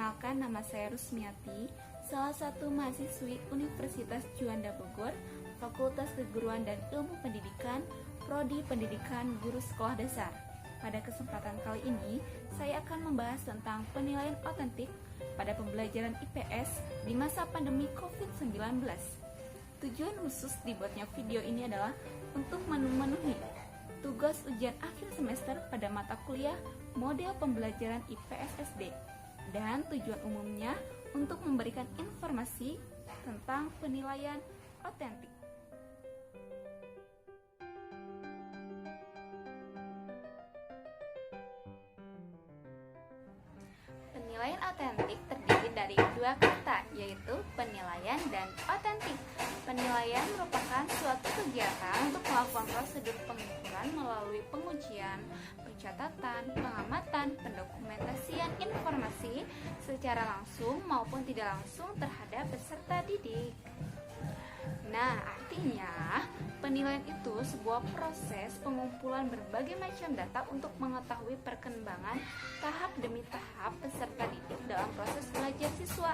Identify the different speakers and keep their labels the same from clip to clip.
Speaker 1: Perkenalkan, nama saya Rusmiati, salah satu mahasiswi Universitas Juanda Bogor, Fakultas Keguruan dan Ilmu Pendidikan, Prodi Pendidikan Guru Sekolah Dasar. Pada kesempatan kali ini, saya akan membahas tentang penilaian otentik pada pembelajaran IPS di masa pandemi COVID-19. Tujuan khusus dibuatnya video ini adalah untuk memenuhi tugas ujian akhir semester pada mata kuliah model pembelajaran IPS SD, dan tujuan umumnya untuk memberikan informasi tentang penilaian otentik. Penilaian otentik terdiri dari dua kata, yaitu penilaian dan otentik. Penilaian merupakan suatu kegiatan untuk melakukan prosedur pengukuran melalui pengujian, pencatatan, pengamatan, pendokumentasian informasi secara langsung maupun tidak langsung terhadap peserta didik. Nah, artinya penilaian itu sebuah proses pengumpulan berbagai macam data untuk mengetahui perkembangan tahap demi tahap peserta didik dalam proses belajar siswa.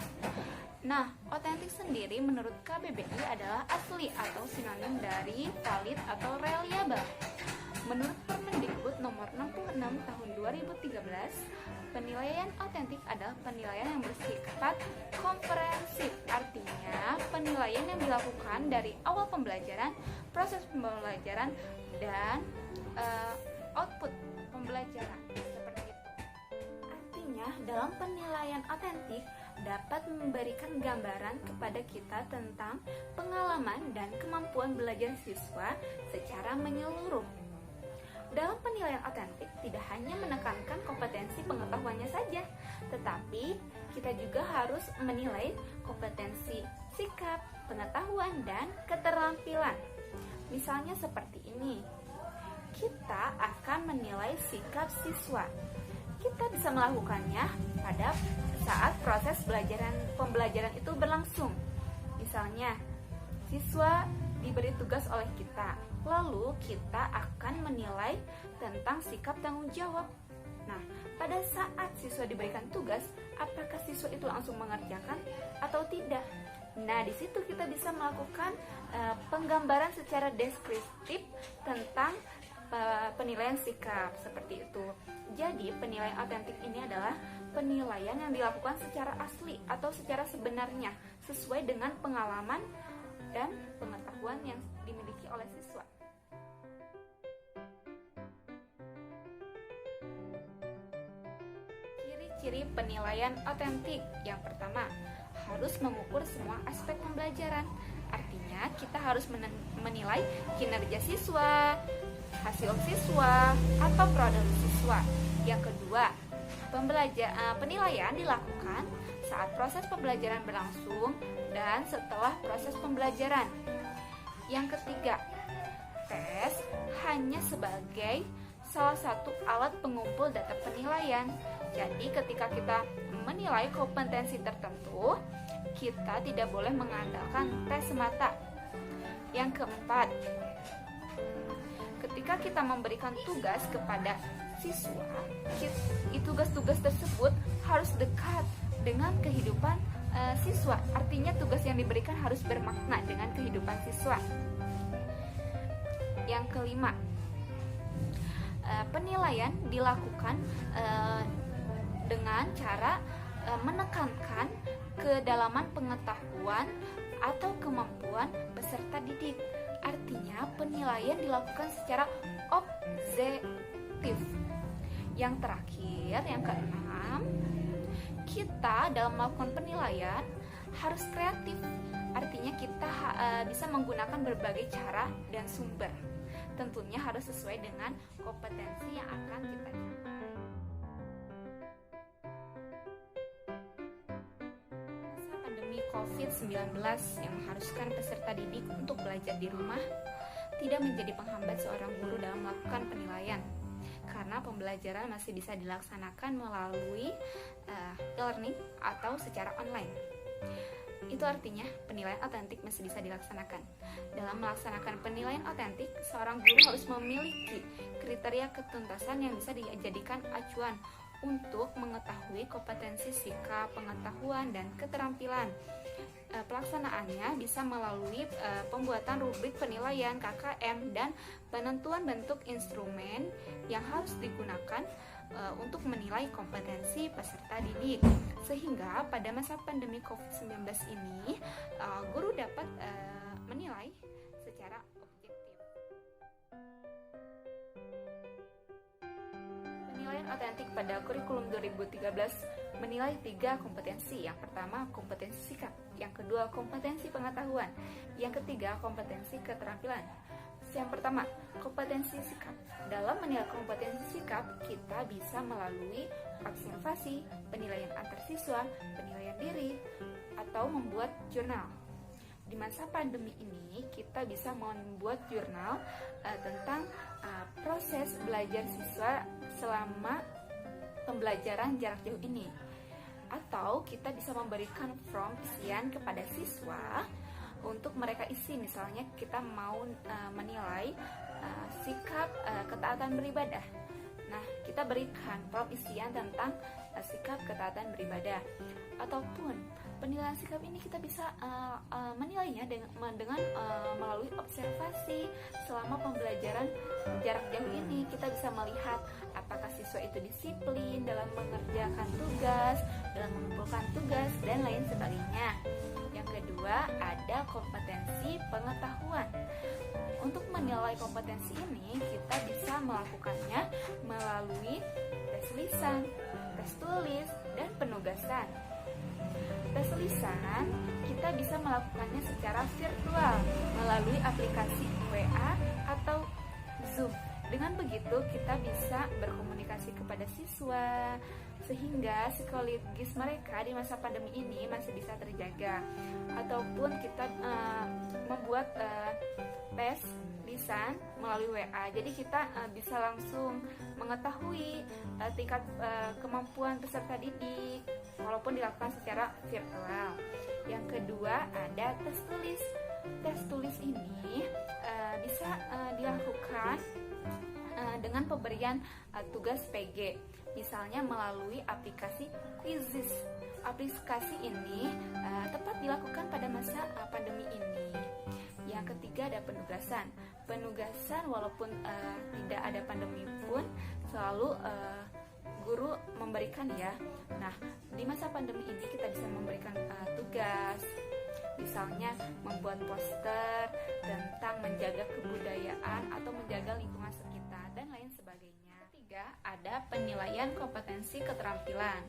Speaker 1: Nah, otentik sendiri menurut KBBI adalah asli atau sinonim dari valid atau reliable. Menurut Permendikbud nomor 66 tahun 2013, penilaian otentik adalah penilaian yang bersifat komprehensif. Artinya, penilaian yang dilakukan dari awal pembelajaran, proses pembelajaran, dan output pembelajaran. Seperti itu. Artinya, dalam penilaian otentik dapat memberikan gambaran kepada kita tentang pengalaman dan kemampuan belajar siswa secara menyeluruh. Dalam penilaian otentik tidak hanya menekankan kompetensi pengetahuannya saja, tetapi kita juga harus menilai kompetensi sikap, pengetahuan, dan keterampilan. Misalnya seperti ini, kita akan menilai sikap siswa. Kita bisa melakukannya pada saat proses pembelajaran itu berlangsung. Misalnya, siswa diberi tugas oleh kita, lalu kita akan menilai tentang sikap tanggung jawab. Nah, pada saat siswa diberikan tugas, apakah siswa itu langsung mengerjakan atau tidak? Nah, di situ kita bisa melakukan penggambaran secara deskriptif tentang penilaian sikap seperti itu. Jadi, penilaian otentik ini adalah penilaian yang dilakukan secara asli atau secara sebenarnya sesuai dengan pengalaman dan pengetahuan yang dimiliki oleh siswa. Ciri-ciri penilaian otentik. Yang pertama, harus mengukur semua aspek pembelajaran. Artinya, kita harus menilai kinerja siswa, hasil siswa, atau produk siswa. Yang kedua, penilaian dilakukan saat proses pembelajaran berlangsung dan setelah proses pembelajaran. Yang ketiga, tes hanya sebagai salah satu alat pengumpul data penilaian. Jadi ketika kita menilai kompetensi tertentu, kita tidak boleh mengandalkan tes semata. Yang keempat, ketika kita memberikan tugas kepada siswa, tugas-tugas tersebut harus dekat dengan kehidupan siswa. Artinya tugas yang diberikan harus bermakna dengan kehidupan siswa. Yang kelima, penilaian dilakukan dengan cara menekankan kedalaman pengetahuan atau kemampuan peserta didik. Artinya penilaian dilakukan secara objektif. Yang terakhir, yang keenam, kita dalam melakukan penilaian harus kreatif. Artinya kita bisa menggunakan berbagai cara dan sumber. Tentunya harus sesuai dengan kompetensi yang akan kita capai. Masa pandemi COVID-19 yang mengharuskan peserta didik untuk belajar di rumah tidak menjadi penghambat seorang guru dalam melakukan penilaian, karena pembelajaran masih bisa dilaksanakan melalui e-learning atau secara online. Itu artinya penilaian otentik masih bisa dilaksanakan. Dalam melaksanakan penilaian otentik, seorang guru harus memiliki kriteria ketuntasan yang bisa dijadikan acuan untuk mengetahui kompetensi sikap, pengetahuan, dan keterampilan. Pelaksanaannya bisa melalui pembuatan rubrik penilaian KKM dan penentuan bentuk instrumen yang harus digunakan untuk menilai kompetensi peserta didik. Sehingga pada masa pandemi COVID-19 ini, guru dapat menilai secara objektif. Penilaian otentik pada kurikulum 2013 menilai 3 kompetensi. Yang pertama, kompetensi sikap. Yang kedua, kompetensi pengetahuan. Yang ketiga, kompetensi keterampilan. Yang pertama, kompetensi sikap. Dalam menilai kompetensi sikap, kita bisa melalui observasi, penilaian antar siswa, penilaian diri, atau membuat jurnal. Di masa pandemi ini, kita bisa membuat jurnal tentang proses belajar siswa selama pembelajaran jarak jauh ini. Atau kita bisa memberikan form isian kepada siswa untuk mereka isi. Misalnya kita mau menilai sikap ketaatan beribadah. Nah, kita berikan form isian tentang sikap ketaatan beribadah. Ataupun penilaian sikap ini kita bisa menilainya dengan melalui observasi selama pembelajaran jarak jauh ini. Kita bisa melihat apakah siswa itu disiplin dalam mengerjakan tugas, dalam mengumpulkan tugas, dan lain sebagainya. Yang kedua, ada kompetensi pengetahuan. Untuk menilai kompetensi ini, kita bisa melakukannya melalui tes lisan, tes tulis, dan penugasan. Tes lisan kita bisa melakukannya secara virtual melalui aplikasi WA atau Zoom. Dengan begitu kita bisa berkomunikasi kepada siswa sehingga psikologis mereka di masa pandemi ini masih bisa terjaga. Ataupun kita membuat tes lisan melalui WA. Jadi kita bisa langsung mengetahui tingkat kemampuan peserta didik walaupun dilakukan secara virtual. Yang kedua, ada tes tulis. Tes tulis ini bisa dilakukan dengan pemberian tugas PG, misalnya melalui aplikasi Quizizz. Aplikasi ini tepat dilakukan pada masa pandemi ini. Yang ketiga, ada penugasan. Penugasan walaupun tidak ada pandemi pun selalu guru memberikan ya. Nah, di masa pandemi ini kita bisa memberikan tugas, misalnya membuat poster tentang menjaga kebudayaan atau menjaga lingkungan sekitar dan lain sebagainya. Ketiga, ada penilaian kompetensi keterampilan.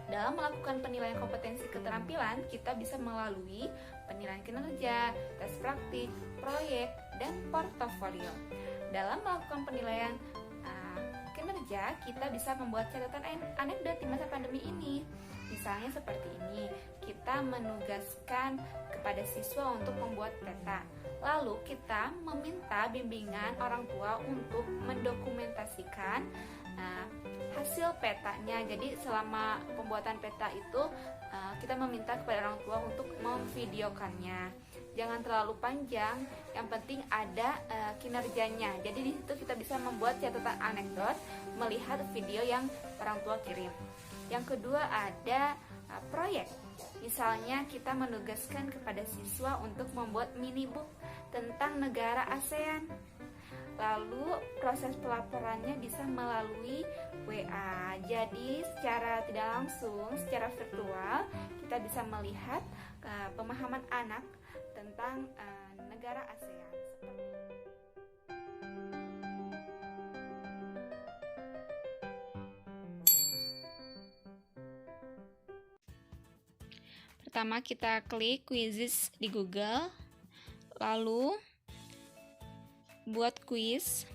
Speaker 1: Dalam melakukan penilaian kompetensi keterampilan, kita bisa melalui penilaian kinerja, tes praktik, proyek, dan portofolio. Dalam melakukan penilaian kinerja, kita bisa membuat catatan anekdot di masa pandemi ini. Misalnya seperti ini, kita menugaskan kepada siswa untuk membuat peta. Lalu kita meminta bimbingan orang tua untuk mendokumentasikan hasil petanya. Jadi selama pembuatan peta itu kita meminta kepada orang tua untuk memvideokannya. Jangan terlalu panjang, yang penting ada kinerjanya. Jadi di situ kita bisa membuat catatan anekdot melihat video yang orang tua kirim. Yang kedua, ada proyek. Misalnya kita menugaskan kepada siswa untuk membuat mini book tentang negara ASEAN. Lalu proses pelaporannya bisa melalui WA. Jadi secara tidak langsung, secara virtual kita bisa melihat pemahaman anak tentang negara ASEAN. Pertama kita klik Quizizz di Google, lalu buat kuis,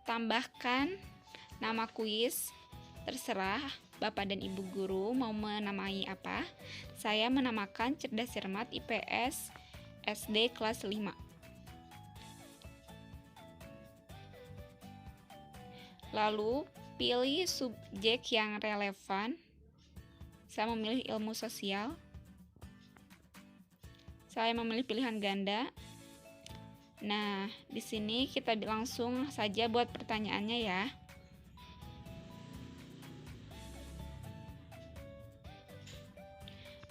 Speaker 1: tambahkan nama kuis, terserah Bapak dan Ibu guru mau menamai apa. Saya menamakan Cerdas Cermat IPS SD kelas 5. Lalu pilih subjek yang relevan. Saya memilih ilmu sosial. Saya memilih pilihan ganda. Nah, di sini kita langsung saja buat pertanyaannya ya.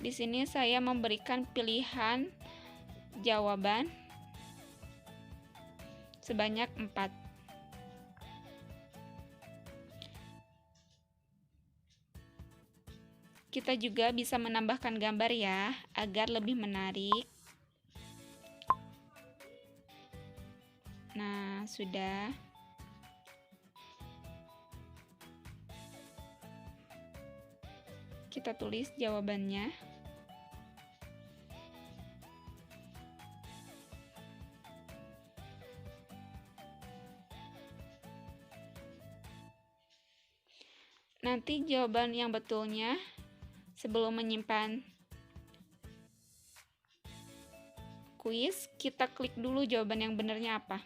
Speaker 2: Di sini saya memberikan pilihan jawaban sebanyak 4. Kita juga bisa menambahkan gambar ya, agar lebih menarik. Nah, sudah. Kita tulis jawabannya. Nanti jawaban yang betulnya, sebelum menyimpan kuis, kita klik dulu jawaban yang benarnya apa.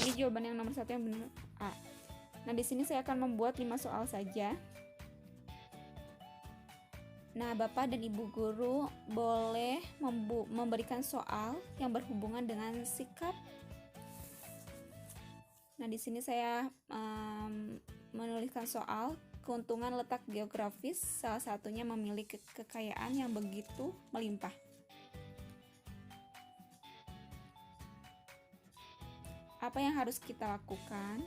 Speaker 2: Ini jawaban yang nomor 1 yang benar A. Nah, di sini saya akan membuat 5 soal saja. Nah, Bapak dan Ibu guru boleh memberikan soal yang berhubungan dengan sikap. Nah, di sini saya menuliskan soal keuntungan letak geografis, salah satunya memiliki kekayaan yang begitu melimpah. Apa yang harus kita lakukan?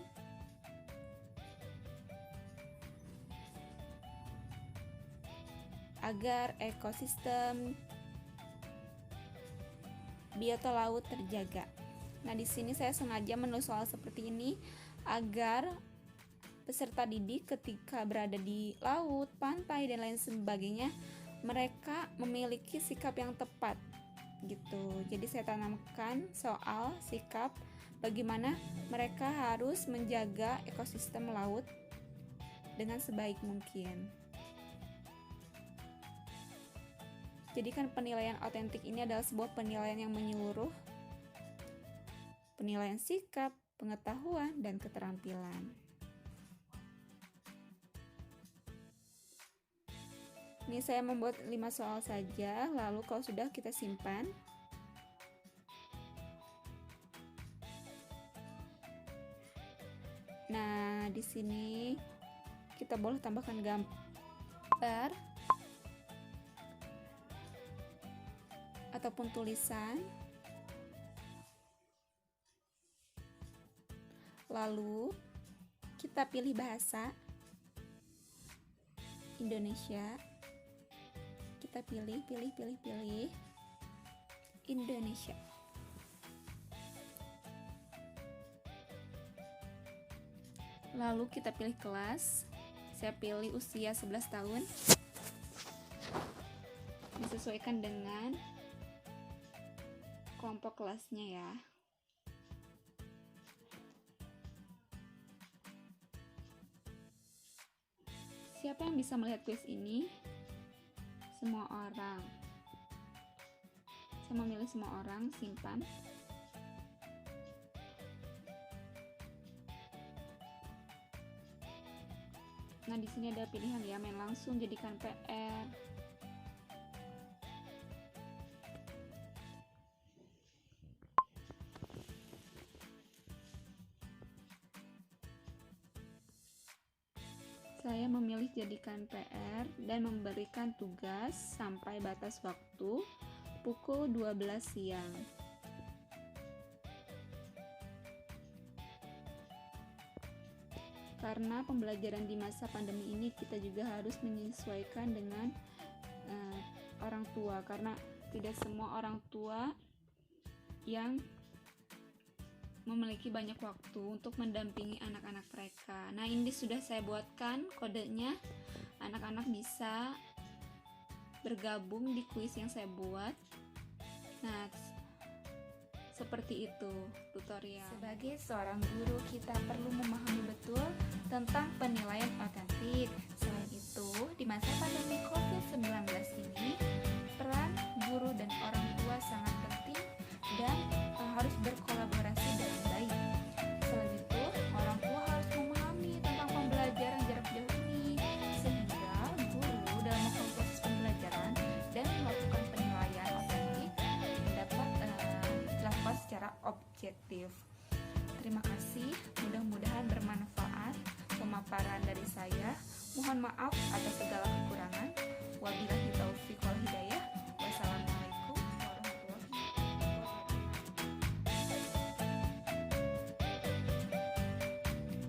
Speaker 2: Agar ekosistem biota laut terjaga. Nah, di sini saya sengaja menulis soal seperti ini agar peserta didik ketika berada di laut, pantai, dan lain sebagainya, mereka memiliki sikap yang tepat gitu. Jadi saya tanamkan soal sikap bagaimana mereka harus menjaga ekosistem laut dengan sebaik mungkin. Jadi kan penilaian otentik ini adalah sebuah penilaian yang menyeluruh, penilaian sikap, pengetahuan, dan keterampilan. Ini saya membuat 5 soal saja, lalu kalau sudah kita simpan. Nah, di sini kita boleh tambahkan gambar ataupun tulisan. Lalu kita pilih bahasa Indonesia. Kita pilih Indonesia. Lalu kita pilih kelas. Saya pilih usia 11 tahun. Disesuaikan dengan kelompok kelasnya ya. Siapa yang bisa melihat kuis ini? Semua orang. Saya memilih semua orang, simpan. Nah, di sini ada pilihan ya, main langsung, jadikan PR. Saya memilih jadikan PR dan memberikan tugas sampai batas waktu pukul 12 siang. Karena pembelajaran di masa pandemi ini kita juga harus menyesuaikan dengan orang tua, karena tidak semua orang tua yang memiliki banyak waktu untuk mendampingi anak-anak mereka. Nah, ini sudah saya buatkan kodenya. Anak-anak bisa bergabung di kuis yang saya buat. Nah, seperti itu tutorial. Sebagai seorang guru, kita perlu memahami betul tentang penilaian otentik. Selain itu, di masa pandemi COVID-19 ini, peran guru dan orang tua sangat penting dan harus berkolaborasi dengan baik. Selain itu, orang tua harus memahami tentang pembelajaran jarak jauh ini, sehingga guru dalam melakukan proses pembelajaran dan melakukan penilaian otentik dapat dilakukan secara objektif. Terima kasih, mudah-mudahan bermanfaat.
Speaker 1: pemaparan dari saya. Mohon maaf atas segala kekurangan. Wabillahi taufiq wal